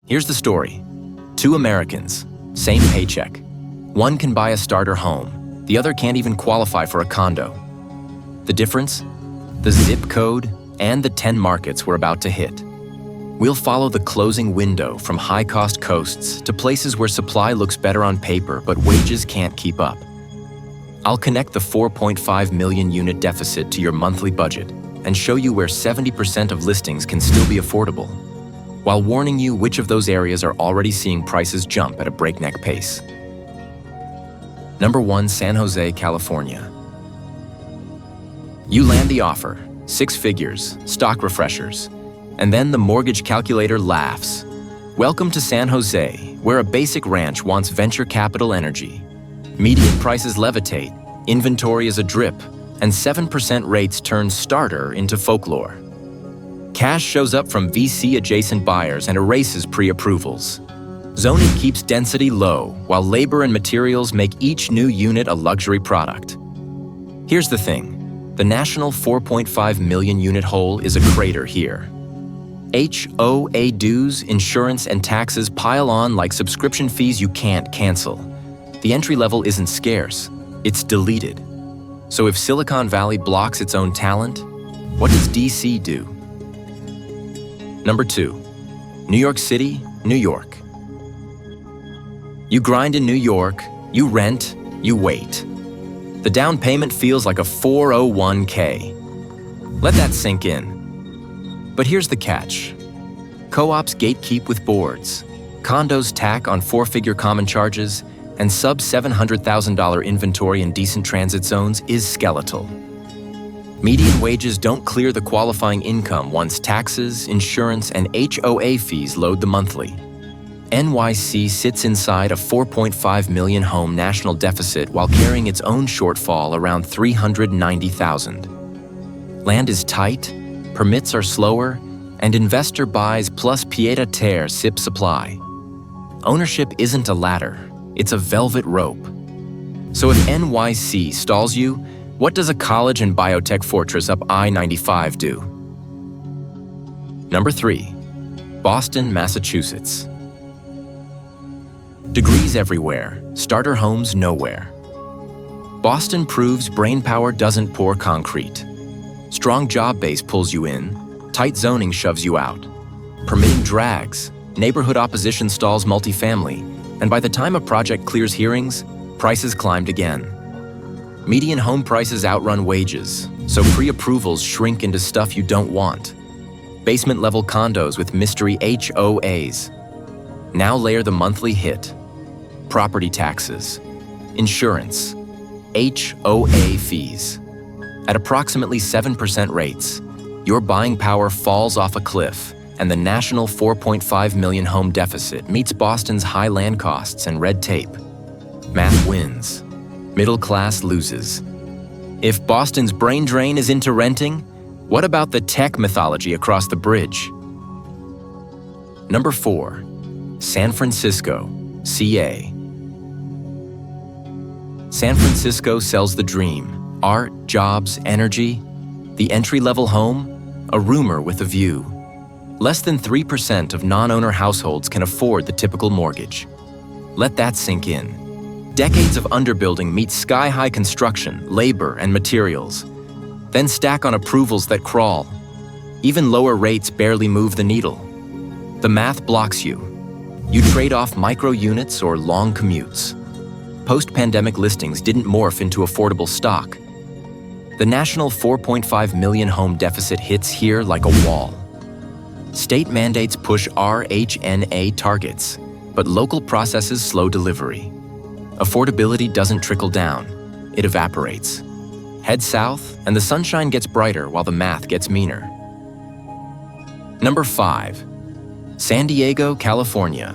Here's the story. Two Americans, same paycheck. One can buy a starter home, the other can't even qualify for a condo. The difference? The zip code and the 10 markets we're about to hit. We'll follow the closing window from high-cost coasts to places where supply looks better on paper but wages can't keep up. I'll connect the 4.5 million unit deficit to your monthly budget and show you where 70% of listings can still be affordable, while warning you which of those areas are already seeing prices jump at a breakneck pace. Number 1, San Jose, California. You land the offer, 6 figures, stock refreshers, and then the mortgage calculator laughs. Welcome to San Jose, where a basic ranch wants venture capital energy. Median prices levitate, inventory is a drip, and 7% rates turn starter into folklore. Cash shows up from VC-adjacent buyers and erases pre-approvals. Zoning keeps density low, while labor and materials make each new unit a luxury product. Here's the thing. The national 4.5 million unit hole is a crater here. HOA dues, insurance, and taxes pile on like subscription fees you can't cancel. The entry level isn't scarce, it's deleted. So if Silicon Valley blocks its own talent, what does DC do? Number 2, New York City, New York. You grind in New York, you rent, you wait. The down payment feels like a 401k. Let that sink in. But here's the catch. Co-ops gatekeep with boards. Condos tack on 4-figure common charges, and sub-$700,000 inventory in decent transit zones is skeletal. Median wages don't clear the qualifying income once taxes, insurance, and HOA fees load the monthly. NYC sits inside a 4.5 million home national deficit while carrying its own shortfall around 390,000. Land is tight, permits are slower, and investor buys plus pied-à-terre sip supply. Ownership isn't a ladder, it's a velvet rope. So if NYC stalls you, what does a college and biotech fortress up I-95 do? Number 3, Boston, Massachusetts. Degrees everywhere, starter homes nowhere. Boston proves Brainpower doesn't pour concrete. Strong job base pulls you in, tight zoning shoves you out. Permitting drags, neighborhood opposition stalls multifamily, and by the time a project clears hearings, prices climbed again. Median home prices outrun wages, so pre-approvals shrink into stuff you don't want. Basement-level condos with mystery HOAs. Now layer the monthly hit. Property taxes, insurance, HOA fees. At approximately 7% rates, your buying power falls off a cliff, and the national 4.5 million home deficit meets Boston's high land costs and red tape. Math wins. Middle class loses. If Boston's brain drain is into renting, what about the tech mythology across the bridge? Number 4, San Francisco, CA. San Francisco sells the dream. Art, jobs, energy. The entry-level home? A rumor with a view. Less than 3% of non-owner households can afford the typical mortgage. Let that sink in. Decades of underbuilding meets sky-high construction, labor, and materials. Then stack on approvals that crawl. Even lower rates barely move the needle. The math blocks you. You trade off micro units or long commutes. Post-pandemic listings didn't morph into affordable stock. The national 4.5 million home deficit hits here like a wall. State mandates push RHNA targets, but local processes slow delivery. Affordability doesn't trickle down, it evaporates. Head south, and the sunshine gets brighter while the math gets meaner. Number 5, San Diego, California.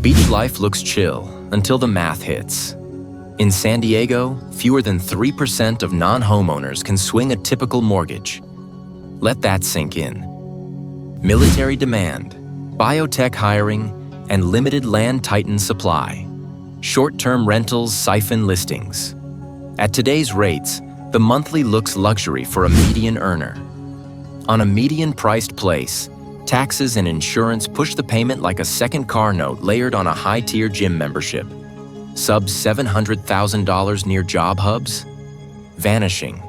Beach life looks chill until the math hits. In San Diego, fewer than 3% of non-homeowners can swing a typical mortgage. Let that sink in. Military demand, biotech hiring, and limited land titan supply. Short-term rentals siphon listings. At today's rates, the monthly looks luxury for a median earner. On a median-priced place, Taxes and insurance push the payment like a second car note layered on a high-tier gym membership. Sub $700,000 near job hubs? Vanishing.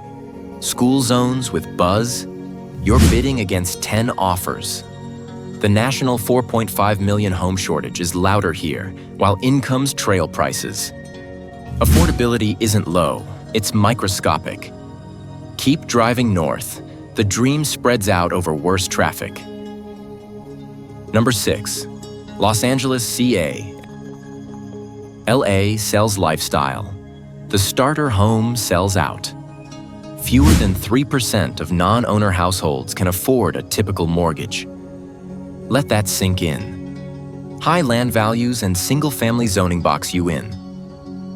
School zones with buzz? You're bidding against 10 offers. The national 4.5 million home shortage is louder here, while incomes trail prices. Affordability isn't low, it's microscopic. Keep driving north. The dream spreads out over worse traffic. Number 6. Los Angeles, CA. LA sells lifestyle. The starter home sells out. Fewer than 3% of non-owner households can afford a typical mortgage. Let that sink in. High land values and single-family zoning box you in.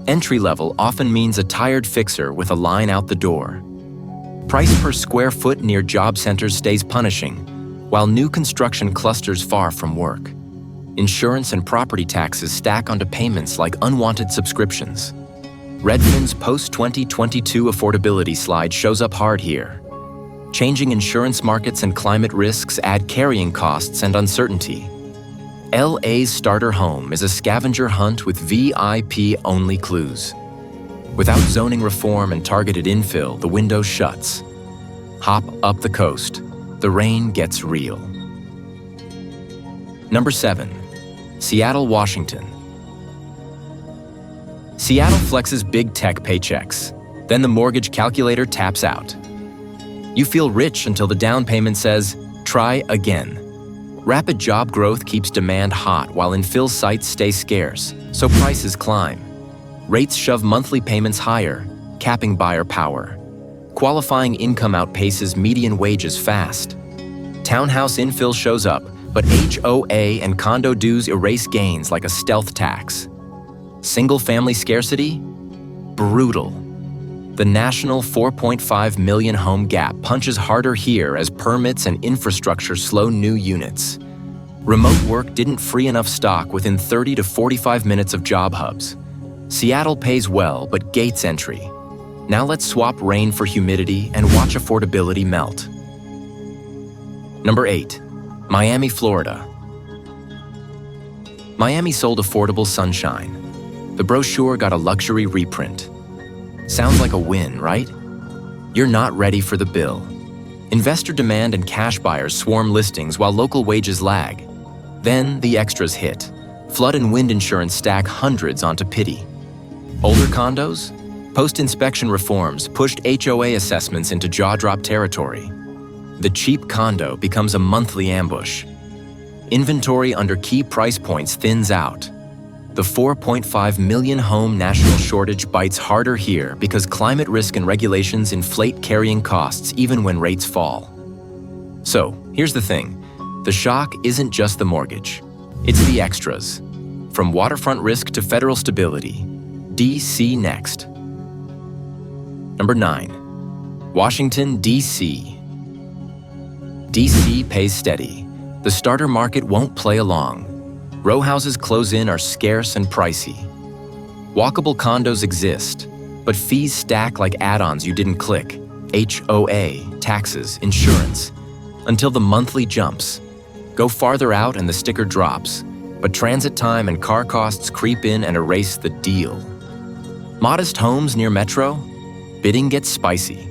Entry level often means a tired fixer with a line out the door. Price per square foot near job centers stays punishing, while new construction clusters far from work. Insurance and property taxes stack onto payments like unwanted subscriptions. Redfin's post-2022 affordability slide shows up hard here. Changing insurance markets and climate risks add carrying costs and uncertainty. LA's starter home is a scavenger hunt with VIP-only clues. Without zoning reform and targeted infill, the window shuts. Hop up the coast. The rain gets real. Number 7. Seattle, Washington. Seattle flexes big tech paychecks. Then the mortgage calculator taps out. You feel rich until the down payment says, try again. Rapid job growth keeps demand hot while infill sites stay scarce, so prices climb. Rates shove monthly payments higher, capping buyer power. Qualifying income outpaces median wages fast. Townhouse infill shows up, but HOA and condo dues erase gains like a stealth tax. Single-family scarcity? Brutal. The national 4.5 million home gap punches harder here as permits and infrastructure slow new units. Remote work didn't free enough stock within 30 to 45 minutes of job hubs. Seattle pays well, but gates entry. Now let's swap rain for humidity and watch affordability melt. Number 8. Miami, Florida. Miami sold affordable sunshine. The brochure got a luxury reprint. Sounds like a win, right? You're not ready for the bill. Investor demand and cash buyers swarm listings while local wages lag. Then the extras hit. Flood and wind insurance stack hundreds onto pity. Older condos? Post-inspection reforms pushed HOA assessments into jaw-drop territory. The cheap condo becomes a monthly ambush. Inventory under key price points thins out. The 4.5 million home national shortage bites harder here because climate risk and regulations inflate carrying costs even when rates fall. So, here's the thing. The shock isn't just the mortgage. It's the extras. From waterfront risk to federal stability. DC next. Number 9. Washington, D.C. D.C. pays steady. The starter market won't play along. Row houses close in are scarce and pricey. Walkable condos exist, but fees stack like add-ons you didn't click. HOA, taxes, insurance, until the monthly jumps. Go farther out and the sticker drops, but transit time and car costs creep in and erase the deal. Modest homes near Metro? Bidding gets spicy.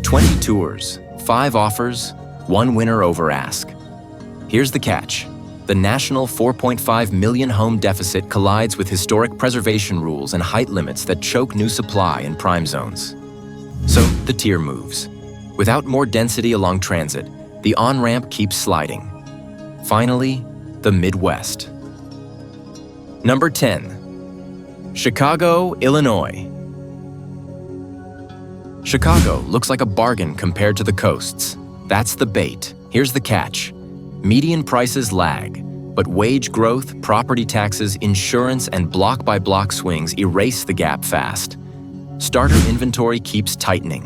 20 tours, 5 offers, 1 winner over ask. Here's the catch. The national 4.5 million home deficit collides with historic preservation rules and height limits that choke new supply in prime zones. So the tier moves. Without more density along transit, the on-ramp keeps sliding. Finally, the Midwest. Number 10. Chicago, Illinois. Chicago looks like a bargain compared to the coasts. That's the bait. Here's the catch. Median prices lag, but wage growth, property taxes, insurance, and block-by-block swings erase the gap fast. Starter inventory keeps tightening.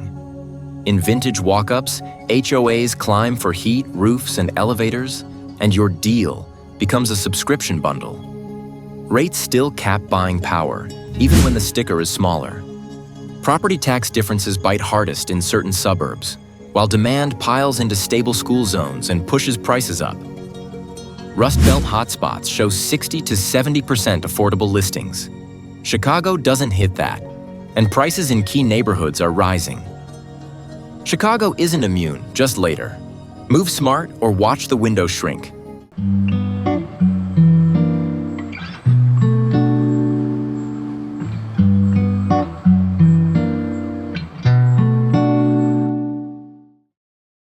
In vintage walk-ups, HOAs climb for heat, roofs, and elevators, and your deal becomes a subscription bundle. Rates still cap buying power, even when the sticker is smaller. Property tax differences bite hardest in certain suburbs. while demand piles into stable school zones and pushes prices up. Rust Belt hotspots show 60 to 70% affordable listings. Chicago doesn't hit that, and prices in key neighborhoods are rising. Chicago isn't immune, just later. Move smart or watch the window shrink.